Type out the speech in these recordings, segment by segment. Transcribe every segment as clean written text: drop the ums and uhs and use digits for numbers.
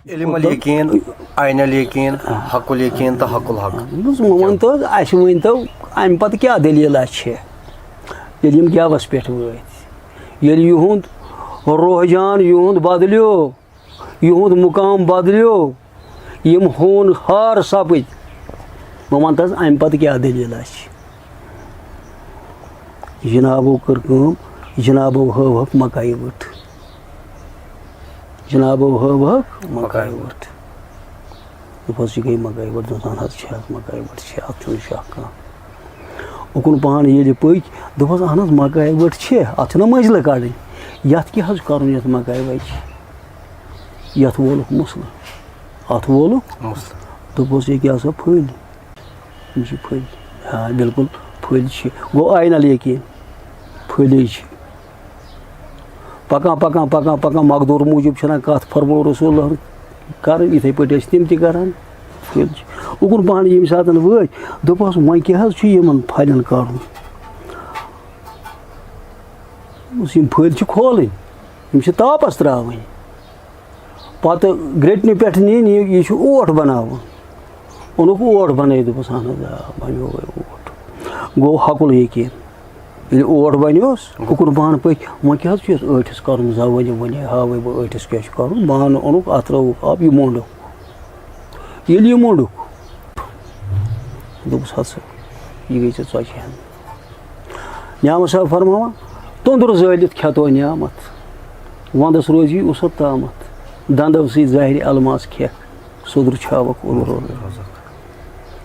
इल्मुल यकीन, आइनुल यकीन, हकुल यकीन तो हकुल हक। वन तो वन तो अम पत क्या दलील ये गेवस पे वत युंद रुहजान युंद बदलो युंद मुकाम बदलो यम होन हार सपद वन तस अम पत क्या दलील जनाबो कर जनाबो हवक मकाई वट जनाबो हवक मकाई वट दोपस गई मकाई वट दपान मकाई वट अत शक उकुन पान ये पक दोपस अहन मकाई वट अत मंजिल कड़ ये क्या कर मकाई वच ये वोलुक मुसल अत वोलुक दोपस ये क्या फल यह फल हाँ बिल्कुल फल गो आइनल यकीन फल पकान पकान पकान पकान मकदूर मूजूब कत फरमो रसूल कर इथे पे तम तरान उकुन पान ये सात वो दोपस वो क्या फलन कड़न फल खोल तापस त्रावन पत ग्रेटन पे नीन यह ओट बनावन ओनुक ओट बन दोपस बन ओट गो हकुल यकीन ये ओट बनोस उकुन पान पक वो क्या ऐठस कर जवन वन हावे बह ऐठस क्या कर बान ओनुक अत त्रुक आप यह मोंडुक ये मोंडुक दोपस हस यह गई चे न्यामत साहब फरमावा तंदुर जलित खेतो न्यामत वंदस रोजी उस तामत दंदव सी जाहिर अलमास खेक सुदर छावक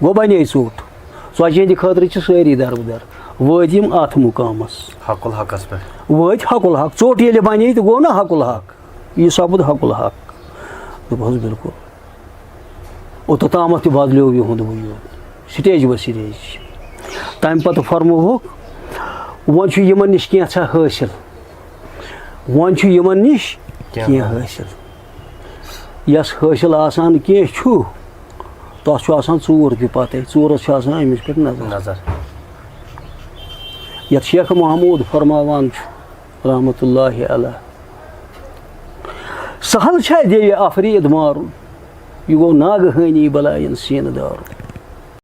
गो बने ोट चे खतर सारी दरबदर वम अत मुकामस हकुल हकस पे वत हकुल हक चोट ये बने तो गो ना हकुल हक यह सपद हकुल हक दोपस बिल्कुल ओतम बदलो युंद वो स्टेज व स्टेज तम पत फरमोक वन यमन नश क्या हासिल वन यमन नश क्या हासिल यस हासिल आसान क्या तस चूर तह पते चूरस अमिस पे नजर ये शेख महमूद फरमावान रहमतुल्लाहि अलैह सहल देवी अफरीद मारुन यह गो नागहानी बलायन सीन दारुन।